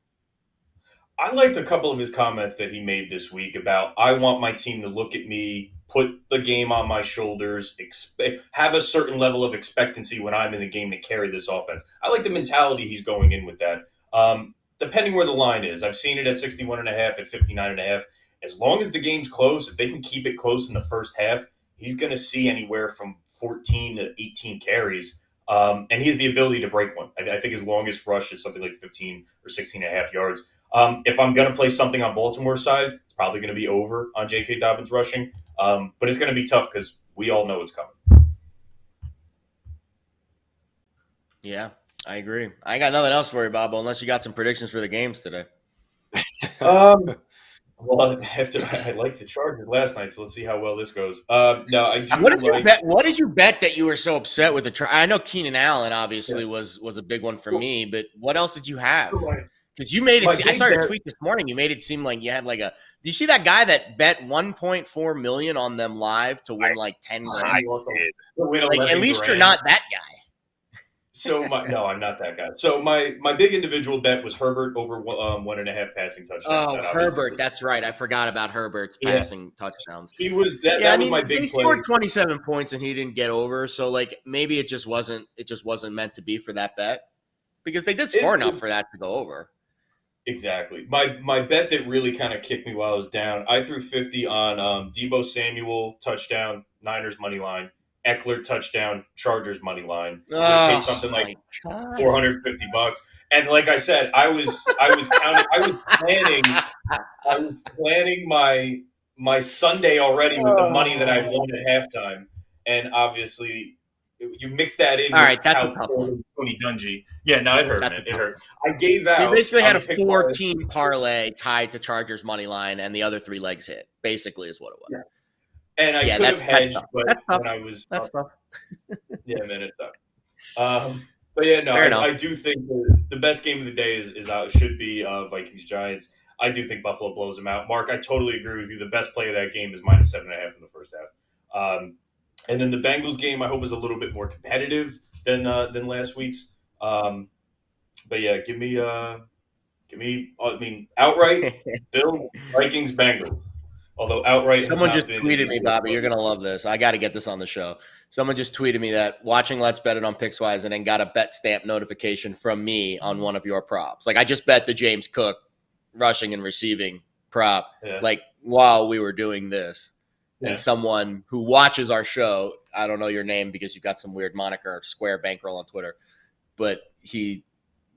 I liked a couple of his comments that he made this week about, I want my team to look at me, put the game on my shoulders, have a certain level of expectancy when I'm in the game to carry this offense. I like the mentality he's going in with that. Depending where the line is, I've seen it at 61.5, at 59.5. As long as the game's close, if they can keep it close in the first half, he's going to see anywhere from 14 to 18 carries. And he has the ability to break one. I think his longest rush is something like 15 or 16.5 yards. If I'm going to play something on Baltimore's side, it's probably going to be over on J.K. Dobbins rushing. But it's going to be tough because we all know it's coming. Yeah, I agree. I ain't got nothing else for you, Bobo, unless you got some predictions for the games today. Well, I liked the Chargers last night, so let's see how well this goes. No, I do. What did you bet that you were so upset with the Chargers? I know Keenan Allen obviously was a big one for me, but what else did you have? Because you made it. I saw your tweet this morning. You made it seem like you had like a. Did you see that guy that bet $1.4 million on them live to win like 10 grand? Like, at least you're not that guy. So no, I'm not that guy. So my big individual bet was Herbert over 1.5 passing touchdowns. Oh, Herbert, that's right. I forgot about Herbert's passing touchdowns. He was that. Yeah, that was my big. He scored 27 points and he didn't get over. So like maybe it just wasn't meant to be for that bet, because they did score enough for that to go over. Exactly. My bet that really kind of kicked me while I was down. I threw 50 on Deebo Samuel touchdown, Niners money line. Eckler touchdown, Chargers money line. I paid something like $450. And like I said, I was planning my Sunday already with the money that I won at halftime. And obviously You mix that in All with right, that's a how tough poor one. Tony Dungy. Yeah, no, it hurt, That's man. a It tough hurt. one. I gave out. So you basically had a Pickswise. 4-team parlay tied to Chargers money line, and the other 3 legs hit. Basically, is what it was. Yeah. And I Yeah, could have that's hedged, tough. but That's tough. when I was That's tough. yeah, man, it's up. But yeah, no, Fair enough. I do think the best game of the day is should be Vikings Giants. I do think Buffalo blows them out. Mark, I totally agree with you. The best play of that game is -7.5 in the first half. And then the Bengals game, I hope, is a little bit more competitive than last week's. But yeah, give me. I mean, outright Bill Vikings Bengals. Although outright has Someone not just been. tweeted me, Bobby. You're gonna love this. I got to get this on the show. Someone just tweeted me that watching Let's Bet It on Pickswise, and then got a bet stamp notification from me on one of your props. Like I just bet the James Cook rushing and receiving prop, like while we were doing this. Yeah. And someone who watches our show, I don't know your name because you've got some weird moniker, Square Bankroll on Twitter, but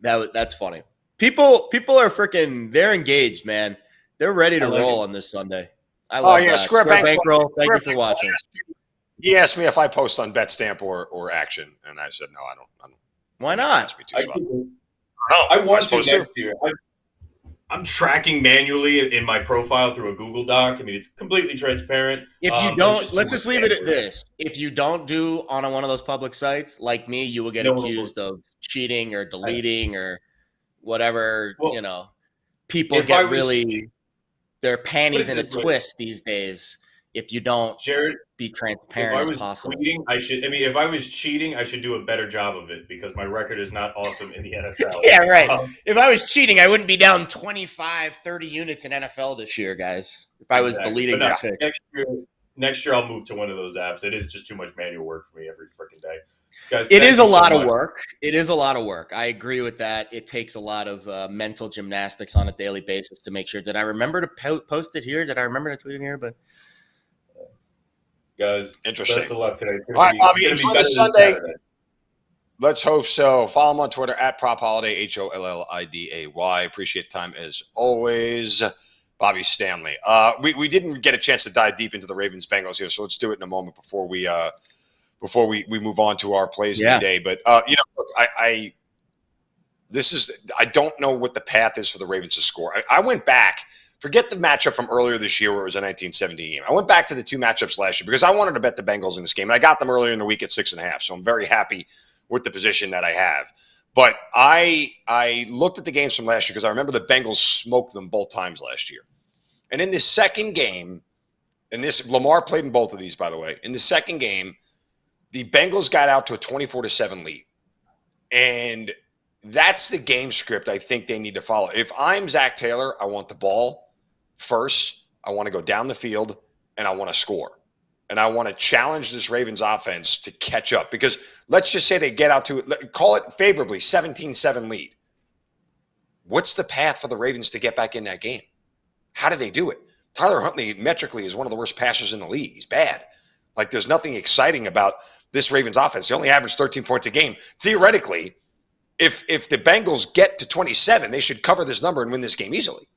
that's funny. People are freaking, they're engaged, man. They're ready to roll on this Sunday. I love that. Square Bankroll. Thank you for watching. He asked me if I post on Betstamp or Action, and I said no, I don't. Why not? Ask me too I want to next year. I'm tracking manually in my profile through a Google Doc. I mean, it's completely transparent. If you don't, let's just leave it at this. If you don't do on one of those public sites, like me, you will get accused of cheating or deleting or whatever. Well, people get really their panties in a twist these days. If you don't, Jared, be transparent as possible. Tweeting, if I was cheating, I should do a better job of it because my record is not awesome in the NFL. Yeah, right. If I was cheating, I wouldn't be down 25, 30 units in NFL this year, guys. If I was deleting my pick. Next year, I'll move to one of those apps. It is just too much manual work for me every freaking day. Guys, it is a lot of work. It is a lot of work. I agree with that. It takes a lot of mental gymnastics on a daily basis to make sure. Did I remember to post it here? Did I remember to tweet it here? But guys, interesting. Best of luck today. All right, Bobby, enjoy the Sunday. Let's hope so. Follow him on Twitter at Prop Holiday, HOLLIDAY. Appreciate the time as always. Bobby Stanley. We didn't get a chance to dive deep into the Ravens Bengals here, so let's do it in a moment before we move on to our plays of the day. But look, I don't know what the path is for the Ravens to score. I went back. Forget the matchup from earlier this year where it was a 1917 game. I went back to the 2 matchups last year because I wanted to bet the Bengals in this game. And I got them earlier in the week at 6.5. So I'm very happy with the position that I have. But I looked at the games from last year because I remember the Bengals smoked them both times last year. And in the second game, and Lamar played in both of these, by the way. In the second game, the Bengals got out to a 24-7 lead. And that's the game script I think they need to follow. If I'm Zach Taylor, I want the ball first. I want to go down the field, and I want to score. And I want to challenge this Ravens offense to catch up. Because let's just say they get out to, call it favorably, 17-7 lead. What's the path for the Ravens to get back in that game? How do they do it? Tyler Huntley, metrically, is one of the worst passers in the league. He's bad. Like, there's nothing exciting about this Ravens offense. They only average 13 points a game. Theoretically, if the Bengals get to 27, they should cover this number and win this game easily.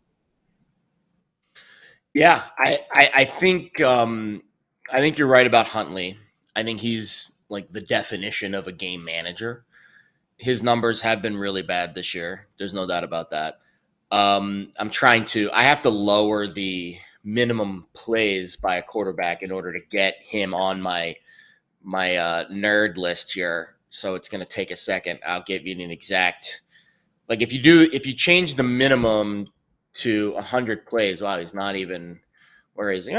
Yeah, I think you're right about Huntley. I think he's like the definition of a game manager. His numbers have been really bad this year. There's no doubt about that. I have to lower the minimum plays by a quarterback in order to get him on my nerd list here. So it's going to take a second. I'll give you an exact, like if you change the minimum to 100 plays, wow, he's not even, where is he?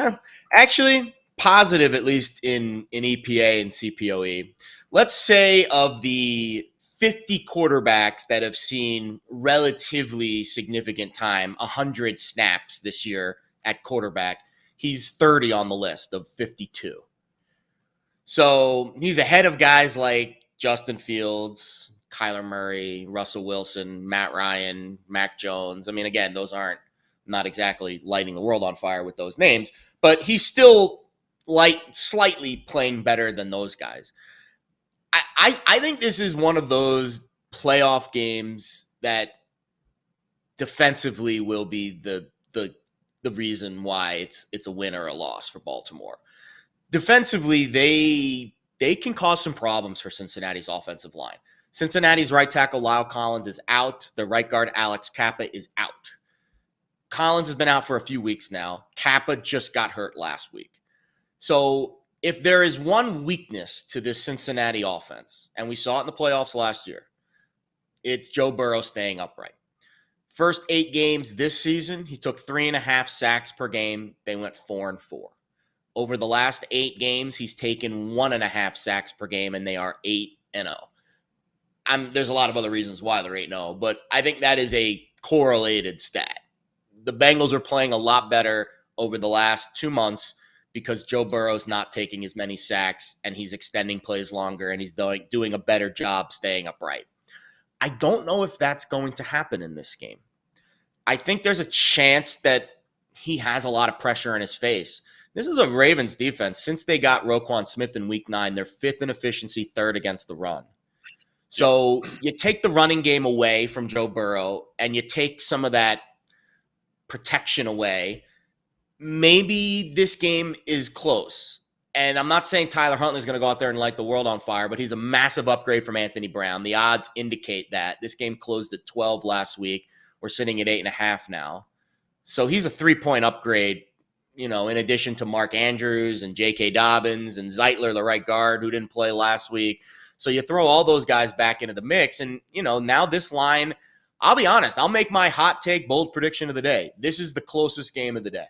Actually positive, at least in EPA and CPOE. Let's say of the 50 quarterbacks that have seen relatively significant time, 100 snaps this year at quarterback, he's 30 on the list of 52. So he's ahead of guys like Justin Fields, Kyler Murray, Russell Wilson, Matt Ryan, Mac Jones. I mean, again, those aren't not exactly lighting the world on fire with those names, but he's still slightly playing better than those guys. I think this is one of those playoff games that defensively will be the reason why it's a win or a loss for Baltimore. Defensively, they they can cause some problems for Cincinnati's offensive line. Cincinnati's right tackle Lyle Collins is out. The right guard Alex Kappa is out. Collins has been out for a few weeks now. Kappa just got hurt last week. So if there is one weakness to this Cincinnati offense, and we saw it in the playoffs last year, it's Joe Burrow staying upright. First 8 games this season, he took 3.5 sacks per game. They went 4-4. Over the last 8 games, he's taken 1.5 sacks per game, and they are 8-0. There's a lot of other reasons why they're 8-0, but I think that is a correlated stat. The Bengals are playing a lot better over the last 2 months because Joe Burrow's not taking as many sacks, and he's extending plays longer, and he's doing a better job staying upright. I don't know if that's going to happen in this game. I think there's a chance that he has a lot of pressure in his face. This is a Ravens defense. Since they got Roquan Smith in week 9, they're 5th in efficiency, 3rd against the run. So you take the running game away from Joe Burrow and you take some of that protection away. Maybe this game is close. And I'm not saying Tyler Huntley is going to go out there and light the world on fire, but he's a massive upgrade from Anthony Brown. The odds indicate that. This game closed at 12 last week. We're sitting at 8.5 now. So he's a 3-point upgrade, in addition to Mark Andrews and J.K. Dobbins and Zeitler, the right guard, who didn't play last week. So you throw all those guys back into the mix. And, now this line, I'll be honest, I'll make my hot take, bold prediction of the day. This is the closest game of the day.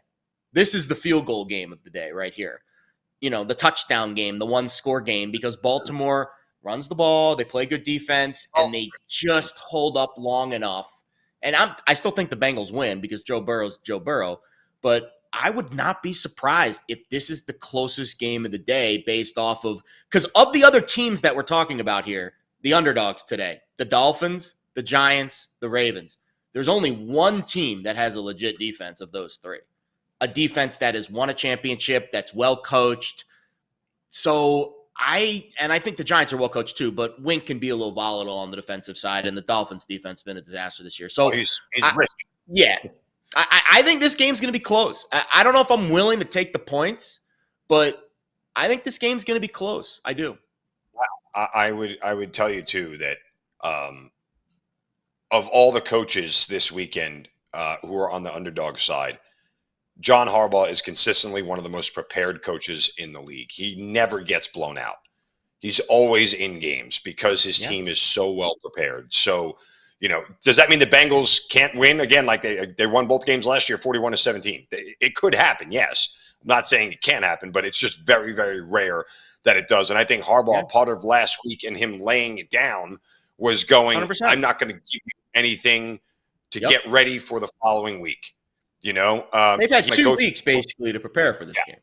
This is the field goal game of the day right here. The touchdown game, the 1-score game, because Baltimore runs the ball, they play good defense, and they just hold up long enough. And I still think the Bengals win because Joe Burrow's Joe Burrow, but I would not be surprised if this is the closest game of the day based off of – because of the other teams that we're talking about here, the underdogs today, the Dolphins, the Giants, the Ravens, there's only one team that has a legit defense of those 3. A defense that has won a championship, that's well coached. So I think the Giants are well coached too, but Wink can be a little volatile on the defensive side, and the Dolphins defense has been a disaster this year. So he's risky. Yeah. I think this game's going to be close. I don't know if I'm willing to take the points, but I think this game's going to be close. I do. Wow. I would tell you too that of all the coaches this weekend who are on the underdog side, John Harbaugh is consistently one of the most prepared coaches in the league. He never gets blown out. He's always in games because his team is so well prepared. So, does that mean the Bengals can't win again? Like they won both games last year, 41-17. It could happen, yes. I'm not saying it can't happen, but it's just very, very rare that it does. And I think Harbaugh, part of last week and him laying it down was going, 100%. I'm not going to give you anything to get ready for the following week. They've had 2 weeks basically to prepare for this game.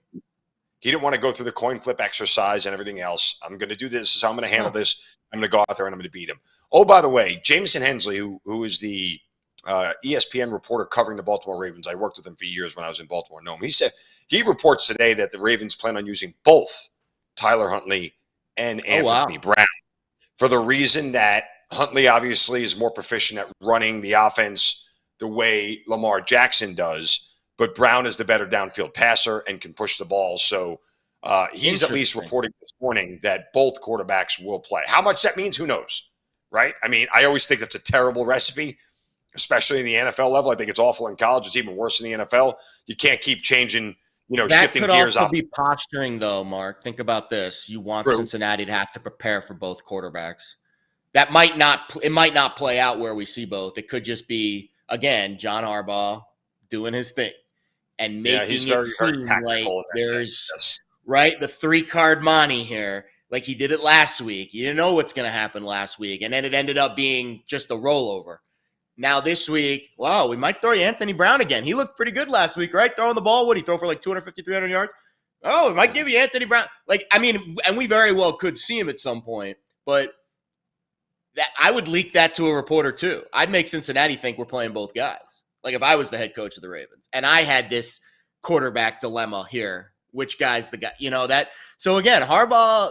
He didn't want to go through the coin flip exercise and everything else. I'm going to do this. This is how I'm going to handle this. I'm going to go out there and I'm going to beat him. Oh, by the way, Jameson Hensley, who is the ESPN reporter covering the Baltimore Ravens. I worked with him for years when I was in Baltimore. He said he reports today that the Ravens plan on using both Tyler Huntley and Anthony Brown for the reason that Huntley obviously is more proficient at running the offense the way Lamar Jackson does, but Brown is the better downfield passer and can push the ball. So he's at least reporting this morning that both quarterbacks will play. How much that means, who knows, right? I mean, I always think that's a terrible recipe, especially in the NFL level. I think it's awful in college. It's even worse in the NFL. You can't keep changing, shifting gears off. That could also be posturing, though, Mark. Think about this. You want Cincinnati to have to prepare for both quarterbacks. It might not play out where we see both. It could just be, again, John Harbaugh doing his thing and making it seem like there's the 3-card money here, like he did it last week. You didn't know what's going to happen last week, and then it ended up being just a rollover. Now this week, we might throw you Anthony Brown again. He looked pretty good last week, right? Throwing the ball. What did he throw for, like 250, 300 yards? Oh, we might give you Anthony Brown. And we very well could see him at some point, but that I would leak that to a reporter too. I'd make Cincinnati think we're playing both guys. Like if I was the head coach of the Ravens and I had this quarterback dilemma here, which guy's the guy? That. So again, Harbaugh,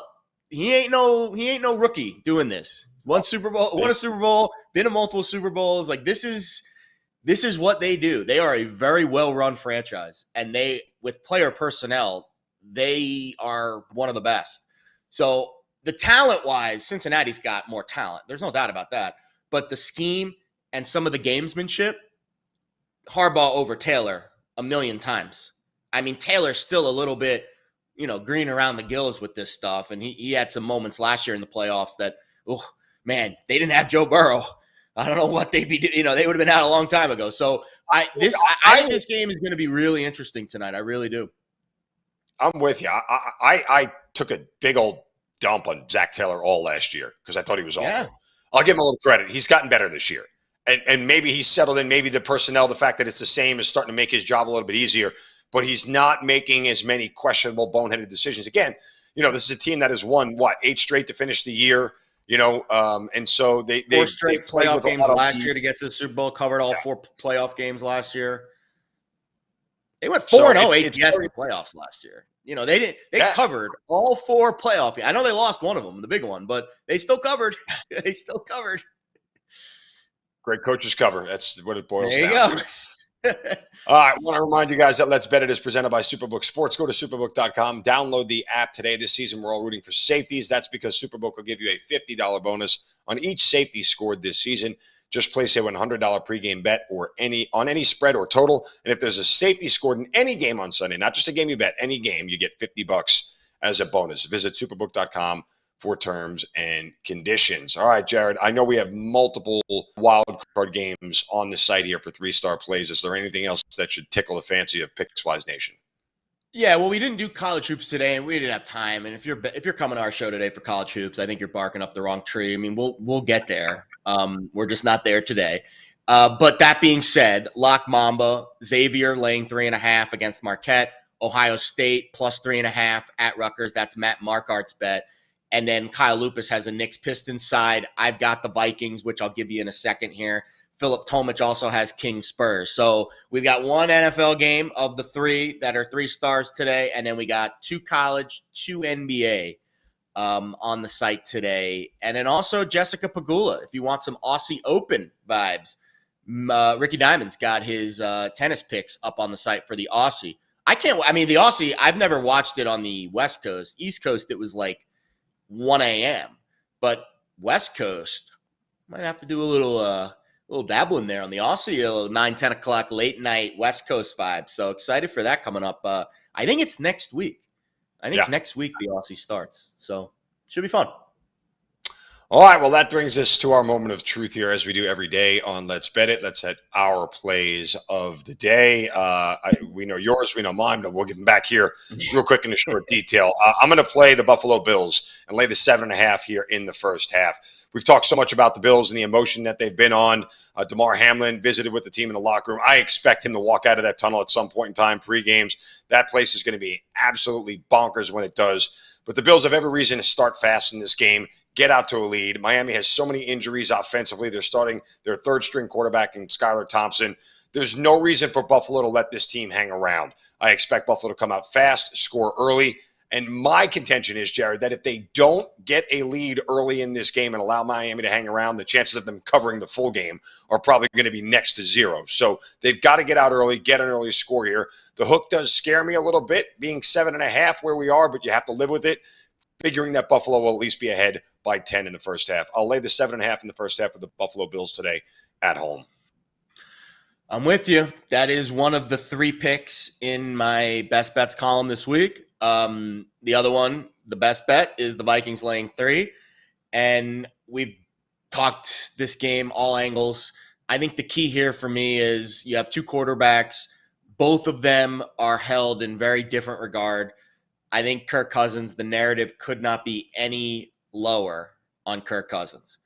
he ain't no rookie doing this. Won a Super Bowl, been in multiple Super Bowls. Like this is what they do. They are a very well-run franchise, and with player personnel, they are one of the best. So the talent-wise, Cincinnati's got more talent. There's no doubt about that. But the scheme and some of the gamesmanship, Harbaugh over Taylor a million times. I mean, Taylor's still a little bit, green around the gills with this stuff. And he had some moments last year in the playoffs that, oh, man, they didn't have Joe Burrow. I don't know what they'd be doing. They would have been out a long time ago. So I think this game is going to be really interesting tonight. I really do. I'm with you. I took a big old dump on Zach Taylor all last year because I thought he was awful. Yeah. I'll give him a little credit. He's gotten better this year. And maybe he's settled in. Maybe the personnel, the fact that it's the same is starting to make his job a little bit easier. But he's not making as many questionable, boneheaded decisions. Again, this is a team that has won, 8 straight to finish the year. And so they 4 straight played playoff with games last year to get to the Super Bowl, covered all 4 playoff games last year. They went 4-0 ATS in the playoffs last year. They covered all 4 playoff games. I know they lost one of them, the big one, but they still covered. They still covered. Great coaches cover. That's what it boils there you down go. to. All right. I want to remind you guys that Let's Bet It is presented by Superbook Sports. Go to superbook.com. Download the app today. This season, we're all rooting for safeties. That's because Superbook will give you a $50 bonus on each safety scored this season. Just place a $100 pregame bet on any spread or total. And if there's a safety scored in any game on Sunday, not just a game you bet, any game, you get $50 as a bonus. Visit superbook.com for terms and conditions. All right, Jared, I know we have multiple wild card games on the site here for 3-star plays. Is there anything else that should tickle the fancy of Pickswise Nation? Yeah, well, we didn't do college hoops today, and we didn't have time. And if you're coming to our show today for college hoops, I think you're barking up the wrong tree. I mean, we'll get there. We're just not there today. But that being said, Lock Mamba, Xavier laying 3.5 against Marquette, Ohio State plus 3.5 at Rutgers. That's Matt Marquardt's bet. And then Kyle Lupus has a Knicks Pistons side. I've got the Vikings, which I'll give you in a second here. Philip Tomich also has Kings Spurs. So we've got 1 NFL game of the 3 that are 3 stars today. And then we got 2 college, 2 NBA on the site today. And then also Jessica Pegula, if you want some Aussie Open vibes. Ricky Diamond's got his tennis picks up on the site for the Aussie. The Aussie, I've never watched it on the West Coast. East Coast, it was like 1 a.m. But West Coast, might have to do a little dabbling there on the Aussie, a little 9, 10 o'clock late night West Coast vibe. So excited for that coming up. I think it's next week. Next week the Aussie starts. So should be fun. All right, well, that brings us to our moment of truth here, as we do every day on Let's Bet It. Let's hit our plays of the day. We know yours, we know mine, but we'll give them back here real quick in a short detail. I'm going to play the Buffalo Bills and lay the 7.5 here in the first half. We've talked so much about the Bills and the emotion that they've been on. DeMar Hamlin visited with the team in the locker room. I expect him to walk out of that tunnel at some point in time, pre-games. That place is going to be absolutely bonkers when it does. But the Bills have every reason to start fast in this game, get out to a lead. Miami has so many injuries offensively. They're starting their 3rd-string quarterback in Skylar Thompson. There's no reason for Buffalo to let this team hang around. I expect Buffalo to come out fast, score early. And my contention is, Jared, that if they don't get a lead early in this game and allow Miami to hang around, the chances of them covering the full game are probably going to be next to 0. So they've got to get out early, get an early score here. The hook does scare me a little bit, being 7.5 where we are, but you have to live with it, figuring that Buffalo will at least be ahead by 10 in the first half. I'll lay the 7.5 in the first half of the Buffalo Bills today at home. I'm with you. That is one of the 3 picks in my best bets column this week. The other one, the best bet, is the Vikings laying 3. And we've talked this game all angles. I think the key here for me is you have 2 quarterbacks. Both of them are held in very different regard. I think Kirk Cousins, the narrative could not be any lower on Kirk Cousins.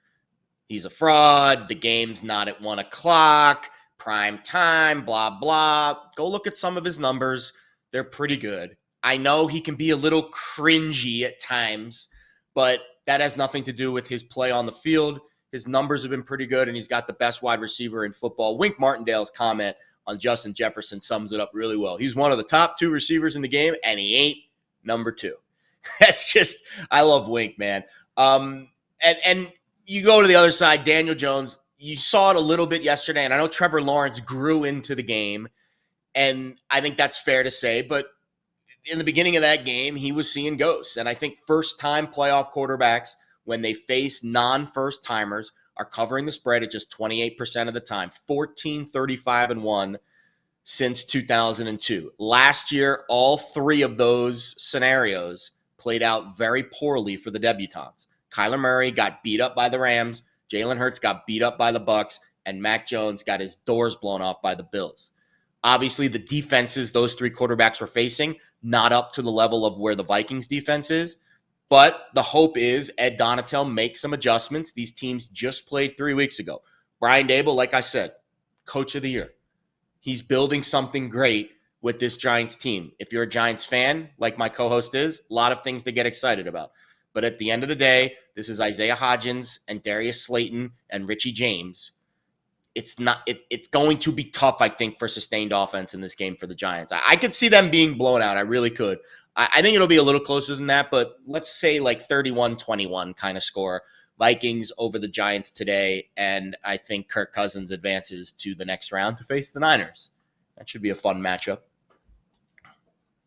He's a fraud. The game's not at 1 o'clock, prime time, blah, blah. Go look at some of his numbers. They're pretty good. I know he can be a little cringy at times, but that has nothing to do with his play on the field. His numbers have been pretty good, and he's got the best wide receiver in football. Wink Martindale's comment on Justin Jefferson sums it up really well. He's one of the top 2 receivers in the game, and he ain't number 2. That's just, I love Wink, man. And you go to the other side, Daniel Jones, you saw it a little bit yesterday, and I know Trevor Lawrence grew into the game, and I think that's fair to say, but in the beginning of that game, he was seeing ghosts. And I think first-time playoff quarterbacks, when they face non-first-timers, are covering the spread at just 28% of the time. 14, 35, and 1 since 2002. Last year, all three of those scenarios played out very poorly for the debutantes. Kyler Murray got beat up by the Rams, Jalen Hurts got beat up by the Bucs, and Mac Jones got his doors blown off by the Bills. Obviously, the defenses those three quarterbacks were facing, not up to the level of where the Vikings defense is. But the hope is Ed Donatel makes some adjustments. These teams just played 3 weeks ago. Brian Daboll, like I said, coach of the year. He's building something great with this Giants team. If you're a Giants fan, like my co-host is, a lot of things to get excited about. But at the end of the day, this is Isaiah Hodgins and Darius Slayton and Richie James. It's going to be tough, I think, for sustained offense in this game for the Giants. I could see them being blown out. I really could. I think it'll be a little closer than that, but let's say like 31-21 kind of score. Vikings over the Giants today, and I think Kirk Cousins advances to the next round to face the Niners. That should be a fun matchup.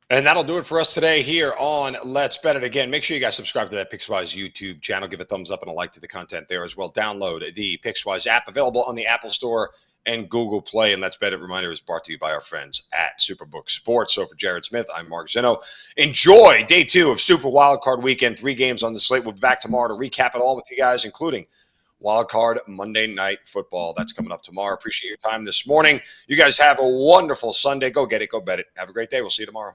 And that'll do it for us today here on Let's Bet It. Again, make sure you guys subscribe to that Pickswise YouTube channel. Give a thumbs up and a like to the content there as well. Download the Pickswise app, available on the Apple Store and Google Play. And Let's Bet It reminder is brought to you by our friends at Superbook Sports. So for Jared Smith, I'm Mark Zinno. Enjoy day 2 of Super Wildcard Weekend. 3 games on the slate. We'll be back tomorrow to recap it all with you guys, including Wildcard Monday Night Football. That's coming up tomorrow. Appreciate your time this morning. You guys have a wonderful Sunday. Go get it. Go bet it. Have a great day. We'll see you tomorrow.